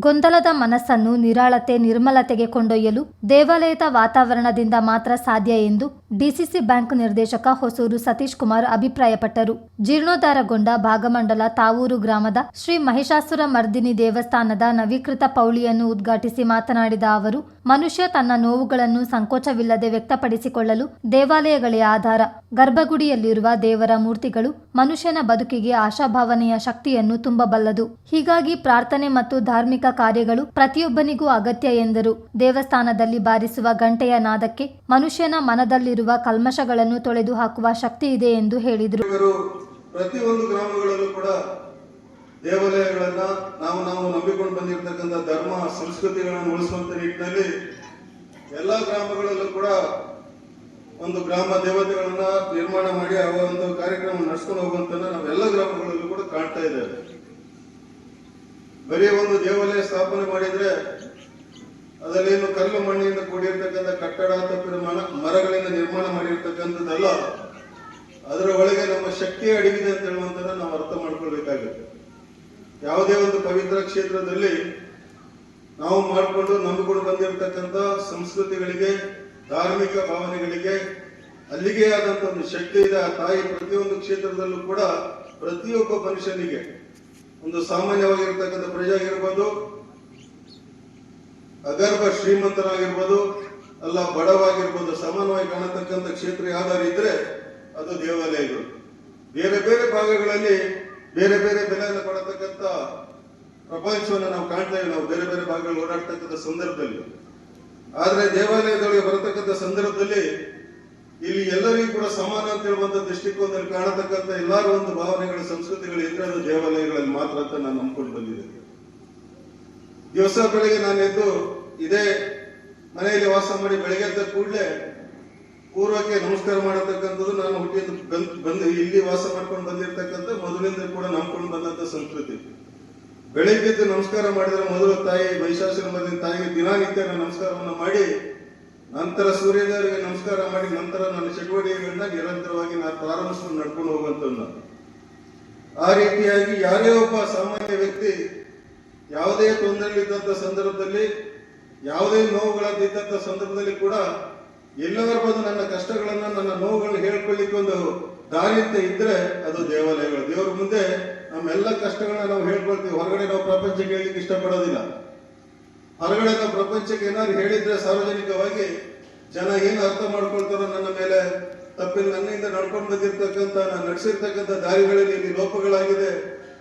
ಗೊಂದಲದ ಮನಸ್ಸನ್ನು ನಿರಾಳತೆ ನಿರ್ಮಲತೆಗೆ ಕೊಂಡೊಯ್ಯಲು ದೇವಾಲಯದ ವಾತಾವರಣದಿಂದ ಮಾತ್ರ ಸಾಧ್ಯ ಎಂದು ಡಿಸಿಸಿ ಬ್ಯಾಂಕ್ ನಿರ್ದೇಶಕ ಹೊಸೂರು ಸತೀಶ್ ಕುಮಾರ್ ಅಭಿಪ್ರಾಯಪಟ್ಟರು. ಜೀರ್ಣೋದ್ಧಾರಗೊಂಡ ಭಾಗಮಂಡಲ ತಾವೂರು ಗ್ರಾಮದ ಶ್ರೀ ಮಹಿಷಾಸುರ ಮರ್ದಿನಿ ದೇವಸ್ಥಾನದ ನವೀಕೃತ ಪೌಳಿಯನ್ನು ಉದ್ಘಾಟಿಸಿ ಮಾತನಾಡಿದ ಅವರು, ಮನುಷ್ಯ ತನ್ನ ನೋವುಗಳನ್ನು ಸಂಕೋಚವಿಲ್ಲದೆ ವ್ಯಕ್ತಪಡಿಸಿಕೊಳ್ಳಲು ದೇವಾಲಯಗಳೇ ಆಧಾರ. ಗರ್ಭಗುಡಿಯಲ್ಲಿರುವ ದೇವರ ಮೂರ್ತಿಗಳು ಮನುಷ್ಯನ ಬದುಕಿಗೆ ಆಶಾಭಾವನೆಯ ಶಕ್ತಿಯನ್ನು ತುಂಬಬಲ್ಲದು. ಹೀಗಾಗಿ ಪ್ರಾರ್ಥನೆ ಮತ್ತು ಧಾರ್ಮಿಕ ಕಾರ್ಯಗಳು ಪ್ರತಿಯೊಬ್ಬನಿಗೂ ಅಗತ್ಯ ಎಂದರು. ದೇವಸ್ಥಾನದಲ್ಲಿ ಬಾರಿಸುವ ಗಂಟೆಯ ನಾದಕ್ಕೆ ಮನುಷ್ಯನ ಮನದಲ್ಲಿರುವ ಕಲ್ಮಶಗಳನ್ನು ತೊಳೆದು ಹಾಕುವ ಶಕ್ತಿ ಇದೆ ಎಂದು ಹೇಳಿದರು. ಪ್ರತಿಯೊಂದು ಗ್ರಾಮಗಳಲ್ಲೂ ಕೂಡ ದೇವಾಲಯಗಳನ್ನ ನಾವು ನಂಬಿಕೊಂಡು ಬಂದಿರತಕ್ಕಂಥ ಧರ್ಮ ಸಂಸ್ಕೃತಿಗಳನ್ನು ಉಳಿಸುವಂತ ನಿಟ್ಟಿನಲ್ಲಿ ಎಲ್ಲಾ ಗ್ರಾಮಗಳಲ್ಲೂ ಕೂಡ ಒಂದು ಗ್ರಾಮ ದೇವತೆಗಳನ್ನ ನಿರ್ಮಾಣ ಮಾಡಿ ಆ ಒಂದು ಕಾರ್ಯಕ್ರಮ ನಡೆಸ್ಕೊಂಡು ಹೋಗುವಂತ ನಾವೆಲ್ಲ ಗ್ರಾಮಗಳಲ್ಲೂ ಕೂಡ ಕಾಣ್ತಾ ಇದ್ದೇವೆ. ಬರೀ ಒಂದು ದೇವಾಲಯ ಸ್ಥಾಪನೆ ಮಾಡಿದ್ರೆ ಅದರಲ್ಲೇನು ಕಲ್ಲು ಮಣ್ಣಿನಿಂದ ಕೂಡಿರ್ತಕ್ಕಂಥ ಕಟ್ಟಡ ತಪ್ಪಿದ ಮರಗಳಿಂದ ನಿರ್ಮಾಣ ಮಾಡಿರ್ತಕ್ಕಂಥದ್ದಲ್ಲ, ಅದರ ಒಳಗೆ ನಮ್ಮ ಶಕ್ತಿ ಅಡಗಿದೆ ಅಂತ ಹೇಳುವಂತ ನಾವು ಅರ್ಥ ಮಾಡ್ಕೊಳ್ಬೇಕಾಗುತ್ತೆ. ಯಾವುದೇ ಒಂದು ಪವಿತ್ರ ಕ್ಷೇತ್ರದಲ್ಲಿ ನಾವು ಮಾಡಿಕೊಂಡು ನಂಬಿಕೊಂಡು ಬಂದಿರತಕ್ಕಂಥ ಸಂಸ್ಕೃತಿಗಳಿಗೆ, ಧಾರ್ಮಿಕ ಭಾವನೆಗಳಿಗೆ ಅಲ್ಲಿಗೆ ಆದಂತ ಒಂದು ಶಕ್ತಿ ಇದೆ. ಆ ತಾಯಿ ಪ್ರತಿಯೊಂದು ಕ್ಷೇತ್ರದಲ್ಲೂ ಕೂಡ ಪ್ರತಿಯೊಬ್ಬ ಮನುಷ್ಯನಿಗೆ, ಒಂದು ಸಾಮಾನ್ಯವಾಗಿರ್ತಕ್ಕಂಥ ಪ್ರಜೆ ಆಗಿರ್ಬೋದು, ಅಗರ್ಭ ಶ್ರೀಮಂತರಾಗಿರ್ಬೋದು, ಅಲ್ಲ ಬಡವಾಗಿರ್ಬೋದು, ಸಮಾನವಾಗಿ ಕಾಣತಕ್ಕಂಥ ಕ್ಷೇತ್ರ ಯಾವ್ದಾರು ಇದ್ರೆ ಅದು ದೇವಾಲಯಗಳು. ಬೇರೆ ಬೇರೆ ಭಾಗಗಳಲ್ಲಿ ಬೇರೆ ಬೇರೆ ಬೆಲೆಯನ್ನು ಕೊಡತಕ್ಕಂಥ ಪ್ರಪಂಚವನ್ನು ನಾವು ಕಾಣ್ತಾ ಇದ್ದೀವಿ, ನಾವು ಬೇರೆ ಬೇರೆ ಭಾಗಗಳಲ್ಲಿ ಓಡಾಡ್ತಕ್ಕಂಥ ಸಂದರ್ಭದಲ್ಲಿ. ಆದ್ರೆ ದೇವಾಲಯದೊಳಗೆ ಬರತಕ್ಕಂಥ ಸಂದರ್ಭದಲ್ಲಿ ಇಲ್ಲಿ ಎಲ್ಲರಿಗೂ ಕೂಡ ಸಮಾನ ಅಂತ ಹೇಳುವಂತ ದೃಷ್ಟಿಕೋನದಲ್ಲಿ ಕಾಣತಕ್ಕಂಥ ಎಲ್ಲಾರು ಒಂದು ಭಾವನೆಗಳ ಸಂಸ್ಕೃತಿಗಳು ಇದ್ರೆ ಅದು ದೇವಾಲಯಗಳಲ್ಲಿ ಮಾತ್ರ ಅಂತ ನಾನು ನಂಬ್ಕೊಂಡು ಬಂದಿದ್ದೆ. ದಿವಸ ಬೆಳಗ್ಗೆ ನಾನು ಎದ್ದು ಇದೇ ಮನೆಯಲ್ಲಿ ವಾಸ ಮಾಡಿ ಬೆಳಗ್ಗೆ ಎದ್ದ ಕೂಡಲೇ ಪೂರ್ವಕ್ಕೆ ನಮಸ್ಕಾರ ಮಾಡತಕ್ಕಂಥದ್ದು ನಾನು ಹುಟ್ಟಿದ ಬಂದು ಇಲ್ಲಿ ವಾಸ ಮಾಡ್ಕೊಂಡು ಬಂದಿರತಕ್ಕಂಥ ಮೊದಲಿಂದ ಕೂಡ ನಂಬ್ಕೊಂಡು ಬಂದಂತ ಸಂಸ್ಕೃತಿ. ಬೆಳಿಗ್ಗೆ ಎದ್ದು ನಮಸ್ಕಾರ ಮಾಡಿದ್ರೆ ಮೊದಲು ತಾಯಿ ಮಹಿಷಾಸುರ ಮರ್ದಿನಿ ತಾಯಿಗೆ ದಿನನಿತ್ಯ ನಮಸ್ಕಾರವನ್ನು ಮಾಡಿ, ನಂತರ ಸೂರ್ಯೋದಯರಿಗೆ ನಮಸ್ಕಾರ ಮಾಡಿ, ನಂತರ ನನ್ನ ಚಟುವಟಿಕೆಗಳನ್ನ ನಿರಂತರವಾಗಿ ನಾನು ಪ್ರಾರಂಭಿಸ್ಕೊಂಡು ನಡ್ಕೊಂಡು ಹೋಗುವಂತ. ಆ ರೀತಿಯಾಗಿ ಯಾರೇ ಒಬ್ಬ ಸಾಮಾನ್ಯ ವ್ಯಕ್ತಿ ಯಾವುದೇ ತೊಂದರೆಗಳಿದ್ದಂಥ ಸಂದರ್ಭದಲ್ಲಿ, ಯಾವುದೇ ನೋವುಗಳದ್ದಂಥ ಸಂದರ್ಭದಲ್ಲಿ ಕೂಡ ಎಲ್ಲರೂ ಬಂದು ನನ್ನ ಕಷ್ಟಗಳನ್ನ, ನನ್ನ ನೋವುಗಳನ್ನ ಹೇಳ್ಕೊಳ್ಳಿಕ್ಕೆ ಒಂದು ದಾರಿ ಅಂತ ಇದ್ರೆ ಅದು ದೇವಾಲಯಗಳು. ದೇವರ ಮುಂದೆ ನಮ್ಮೆಲ್ಲ ಕಷ್ಟಗಳನ್ನ ನಾವು ಹೇಳ್ಕೊಳ್ತೀವಿ. ಹೊರಗಡೆ ನಾವು ಪ್ರಪಂಚಕ್ಕೆ ಹೇಳಲಿಕ್ಕೆ ಇಷ್ಟಪಡೋದಿಲ್ಲ. ಹೊರಗಡೆ ನಾವು ಪ್ರಪಂಚಕ್ಕೆ ಏನಾದ್ರು ಹೇಳಿದ್ರೆ ಸಾರ್ವಜನಿಕವಾಗಿ ಜನ ಏನು ಅರ್ಥ ಮಾಡ್ಕೊಳ್ತಾರೋ, ನನ್ನ ಮೇಲೆ ತಪ್ಪಿಲ್ಲ, ನನ್ನಿಂದ ನಡ್ಕೊಂಡು ಬಂದಿರ್ತಕ್ಕಂಥ, ನಾನು ನಡೆಸಿರ್ತಕ್ಕಂಥ ದಾರಿಗಳಲ್ಲಿ ಇಲ್ಲಿ ಲೋಪಗಳಾಗಿದೆ,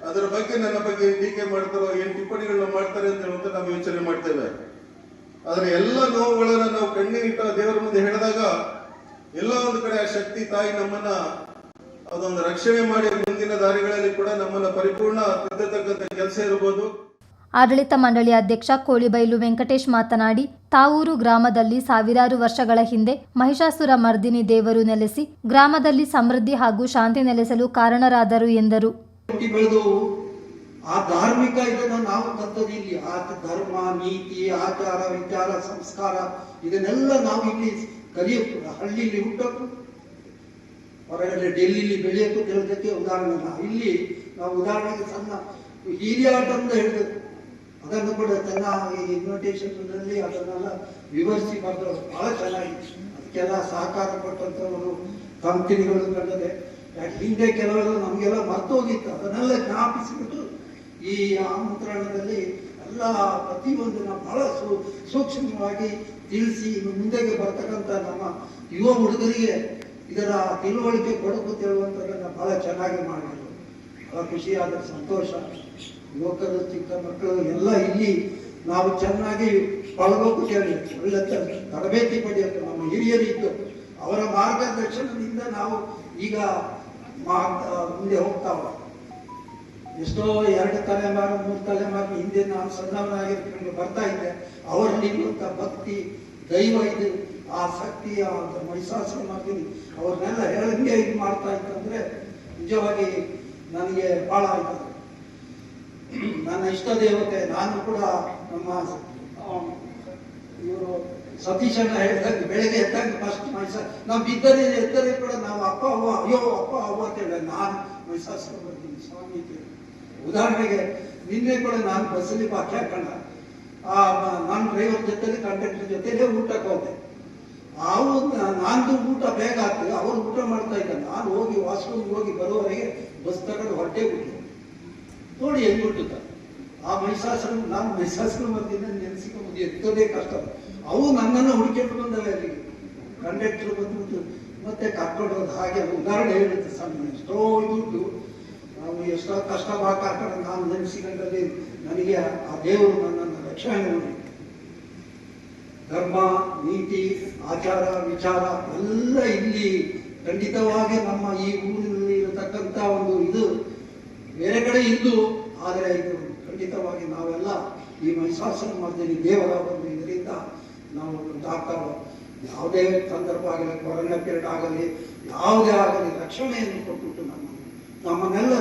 ಅದರ ಬಗ್ಗೆ ನನ್ನ ಬಗ್ಗೆ ಟೀಕೆ ಮಾಡ್ತಾರೋ, ಏನ್ ಟಿಪ್ಪಣಿಗಳನ್ನ ಮಾಡ್ತಾರೆ ಅಂತ ಹೇಳುವಂತ ನಾವು ಯೋಚನೆ ಮಾಡ್ತೇವೆ. ಆದ್ರೆ ಎಲ್ಲ ನೋವುಗಳನ್ನ ನಾವು ಕಣ್ಣೀರಿಟ್ಟ ದೇವರ ಮುಂದೆ ಹೇಳಿದಾಗ ಎಲ್ಲ ಒಂದು ಕಡೆ ಆ ಶಕ್ತಿ ತಾಯಿ ನಮ್ಮನ್ನ ಅದೊಂದು ರಕ್ಷಣೆ ಮಾಡಿ ಮುಂದಿನ ದಾರಿಗಳಲ್ಲಿ ಕೂಡ ನಮ್ಮನ್ನ ಪರಿಪೂರ್ಣ ತಿದ್ದತಕ್ಕಂಥ ಕೆಲಸ ಇರಬಹುದು. ಆಡಳಿತ ಮಂಡಳಿ ಅಧ್ಯಕ್ಷ ಕೋಳಿಬೈಲು ವೆಂಕಟೇಶ್ ಮಾತನಾಡಿ, ತಾವೂರು ಗ್ರಾಮದಲ್ಲಿ ಸಾವಿರಾರು ವರ್ಷಗಳ ಹಿಂದೆ ಮಹಿಷಾಸುರ ಮರ್ದಿನಿ ದೇವರು ನೆಲೆಸಿ ಗ್ರಾಮದಲ್ಲಿ ಸಮೃದ್ಧಿ ಹಾಗೂ ಶಾಂತಿ ನೆಲೆಸಲು ಕಾರಣರಾದರು ಎಂದರು. ಆ ಧಾರ್ಮಿಕ ಇದನ್ನ ನಾವು ಕತ್ತದಿಲ್ಲಿ, ಆ ಧರ್ಮ, ನೀತಿ, ಆಚಾರ, ವಿಚಾರ, ಸಂಸ್ಕಾರ ಇದನ್ನೆಲ್ಲ ನಾವು ಇಲ್ಲಿ ಕಲಿಯಬೇಕು. ಹಳ್ಳಿಲಿ ಹುಟ್ಟಬೇಕು, ಹೊರಗಡೆ ಡೆಲ್ಲಿಲಿ ಬೆಳೆಯಬೇಕು ತಿಳಿದಕ್ಕೆ ಉದಾಹರಣೆ. ಇಲ್ಲಿ ನಾವು ಉದಾಹರಣೆಗೆ ಸಣ್ಣ ಹೀರಿಯಾಟ ಅಂತ ಹೇಳಬೇಕು, ಅದನ್ನು ಕೂಡ ಚೆನ್ನಾಗಿ ಇನ್ವಿಟೇಷನ್ ಅದನ್ನೆಲ್ಲ ವಿವರಿಸಿ ಬರೆದವರು ಬಹಳ ಚೆನ್ನಾಗಿ. ಅದಕ್ಕೆಲ್ಲ ಸಹಕಾರ ಕೊಟ್ಟಂಥವರು ಕಂಪನಿಗಳು ಕಂಡದೆ. ಯಾಕೆ ಹಿಂದೆ ಕೆಲವೆಲ್ಲ ನಮಗೆಲ್ಲ ಮರ್ತೋಗಿತ್ತು, ಅದನ್ನೆಲ್ಲ ಜ್ಞಾಪಿಸಿಬಿಟ್ಟು ಈ ಆಮಂತ್ರಣದಲ್ಲಿ ಎಲ್ಲ ಪ್ರತಿಯೊಂದನ್ನ ಬಹಳ ಸೂಕ್ಷ್ಮವಾಗಿ ತಿಳಿಸಿ ಮುಂದೆಗೆ ಬರ್ತಕ್ಕಂಥ ನಮ್ಮ ಯುವ ಹುಡುಗರಿಗೆ ಇದರ ತಿಳುವಳಿಕೆ ಕೊಡುತ್ತೇಳುವಂಥದ್ದನ್ನು ಬಹಳ ಚೆನ್ನಾಗಿ ಮಾಡಿದರು. ಬಹಳ ಖುಷಿಯಾದ ಸಂತೋಷ. ಯುವಕರು, ಚಿಕ್ಕ ಮಕ್ಕಳು ಎಲ್ಲ ಇಲ್ಲಿ ನಾವು ಚೆನ್ನಾಗಿ ಪಳಗೋಕು ಕೇಳಿ ಒಳ್ಳೆ ತರಬೇತಿ ಪಡೆಯಬೇಕು. ನಮ್ಮ ಹಿರಿಯರಿದ್ದು ಅವರ ಮಾರ್ಗದರ್ಶನದಿಂದ ನಾವು ಈಗ ಮುಂದೆ ಹೋಗ್ತಾವ. ಎಷ್ಟೋ 2 ತಲೆಮಾರು 3 ತಲೆಮಾರು ಹಿಂದೆ ನಾನು ಸಣ್ಣವನಾಗಿರ್ಕೊಂಡು ಬರ್ತಾ ಇದ್ದೆ. ಅವರಲ್ಲಿ ಇರುವಂತ ಭಕ್ತಿ, ದೈವ, ಇದು ಆ ಶಕ್ತಿ, ಆ ಮಹಿಷಾಸುರ ಮರ್ದಿನಿ ಅವ್ರನ್ನೆಲ್ಲ ಹೇಳಂಗೆ ಇದು ಮಾಡ್ತಾ ಇತ್ತಂದ್ರೆ ನಿಜವಾಗಿ ನನಗೆ ಬಹಳ ಆಯ್ತದೆ. ನನ್ನ ಇಷ್ಟ ದೇವತೆ. ನಾನು ಕೂಡ ನಮ್ಮ ಇವರು ಸತೀಶನ ಹೇಳಿದಂಗೆ ಬೆಳಗ್ಗೆ ಎದ್ದಂಗೆ ಫಸ್ಟ್ ನಾವು ಬಿದ್ದರೆ ಎದ್ದರೆ ಕೂಡ ನಾವು ಅಪ್ಪ ಅವ್ವ, ಅಯ್ಯೋ ಅಪ್ಪ ಅವ್ವ ಅಂತ ಹೇಳ, ನಾನು ಮಹಿಷಾಸುರ ಮರ್ದಿನಿ ಸ್ವಾಮಿ. ಉದಾಹರಣೆಗೆ ನಿನ್ನೆ ಕೂಡ ನಾನು ಬಸ್ಸಲ್ಲಿ ಬಾಕಿ ಹಾಕೊಂಡ ನಾನು ಡ್ರೈವರ್ ಜೊತೆಲಿ ಕಂಡಕ್ಟರ್ ಜೊತೆಲೇ ಊಟಕ್ಕೆ ಹೋದೆ. ನಂದು ಊಟ ಬೇಗ ಆಗ್ತದೆ, ಅವರು ಊಟ ಮಾಡ್ತಾ ಇದ್ದ, ನಾನು ಹೋಗಿ ವಾಶ್ರೂಮ್ಗೆ ಹೋಗಿ ಬರುವವರೆಗೆ ಬಸ್ ತಗೊಂಡು ಹೊಟ್ಟೆ ಬಿಟ್ಟು ನೋಡಿ ಹೆಂಗ್ ಬಿಟ್ಟುತ್ತ. ಆ ನಾನು ಮಹಿಷಾಸುರ ಮಧ್ಯದಿಂದ ನೆನೆಸಿಕೊಂಡು ಎತ್ತೋದೇ ಕಷ್ಟ. ಅವು ನನ್ನನ್ನು ಹುಡುಕಿಟ್ಟು ಬಂದವೆ ಅಲ್ಲಿಗೆ. ಕಂಡಕ್ಟರ್ ಬಂದ್ಬಿಟ್ಟು ಮತ್ತೆ ಕರ್ಕೊಂಡು ಹೋದ ಹಾಗೆ ಉದಾಹರಣೆ ಹೇಳುತ್ತೆ ಸಣ್ಣ. ಎಷ್ಟೋ ದುಡ್ಡು ನಾವು ಎಷ್ಟೋ ಕಷ್ಟ ಕರ್ಕೊಂಡು ನಾನು ನೆನೆಸಿಕೊಂಡಲ್ಲಿ ನನಗೆ ಆ ದೇವರು ನನ್ನನ್ನು ರಕ್ಷಣೆ ಮಾಡಿ ಧರ್ಮ, ನೀತಿ, ಆಚಾರ, ವಿಚಾರ ಎಲ್ಲ ಇಲ್ಲಿ ಖಂಡಿತವಾಗಿ ನಮ್ಮ ಈ ಊರಿನಲ್ಲಿ ಇರತಕ್ಕಂಥ ಒಂದು ಇದು ಬೇರೆ ಕಡೆ ಇದ್ದು, ಆದರೆ ಇದು ಖಂಡಿತವಾಗಿ ನಾವೆಲ್ಲ ಈ ಮಹಿಷಾಸುರ ಮರ್ದಿನಿ ದೇವರ ಒಂದು ಇದರಿಂದ ನಾವು ಡಾಕ್ಟರ್ ಯಾವುದೇ ಸಂದರ್ಭ ಆಗಲಿ, ಕೊರೋನಾ ಪೀರಿಯಡ್ ಆಗಲಿ, ಯಾವುದೇ ಆಗಲಿ ರಕ್ಷಣೆಯನ್ನು ಕೊಟ್ಬಿಟ್ಟು ನಮ್ಮನ್ನೆಲ್ಲ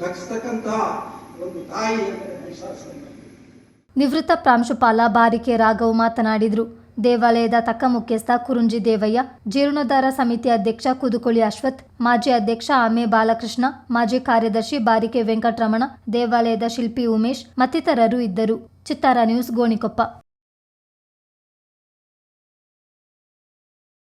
ರಕ್ಷಿಸ್ತಕ್ಕಂಥ ಒಂದು ತಾಯಿ ಅಂದರೆ ಮಹಿಷಾಸುರ. ನಿವೃತ್ತ ಪ್ರಾಂಶುಪಾಲ ಬಾರಿಕೆ ರಾಘವ್ ಮಾತನಾಡಿದರು. ದೇವಾಲಯದ ತಕ್ಕ ಮುಖ್ಯಸ್ಥ ಕುರುಂಜಿ ದೇವಯ್ಯ, ಜೀರ್ಣೋದ್ಧಾರ ಸಮಿತಿ ಅಧ್ಯಕ್ಷ ಕುದುಕೊಳಿ ಅಶ್ವಥ್, ಮಾಜಿ ಅಧ್ಯಕ್ಷ ಆಮೆ ಬಾಲಕೃಷ್ಣ, ಮಾಜಿ ಕಾರ್ಯದರ್ಶಿ ಬಾರಿಕೆ ವೆಂಕಟರಮಣ, ದೇವಾಲಯದ ಶಿಲ್ಪಿ ಉಮೇಶ್ ಮತ್ತಿತರರು ಇದ್ದರು. ಚಿತ್ತಾರ ನ್ಯೂಸ್, ಗೋಣಿಕೊಪ್ಪ.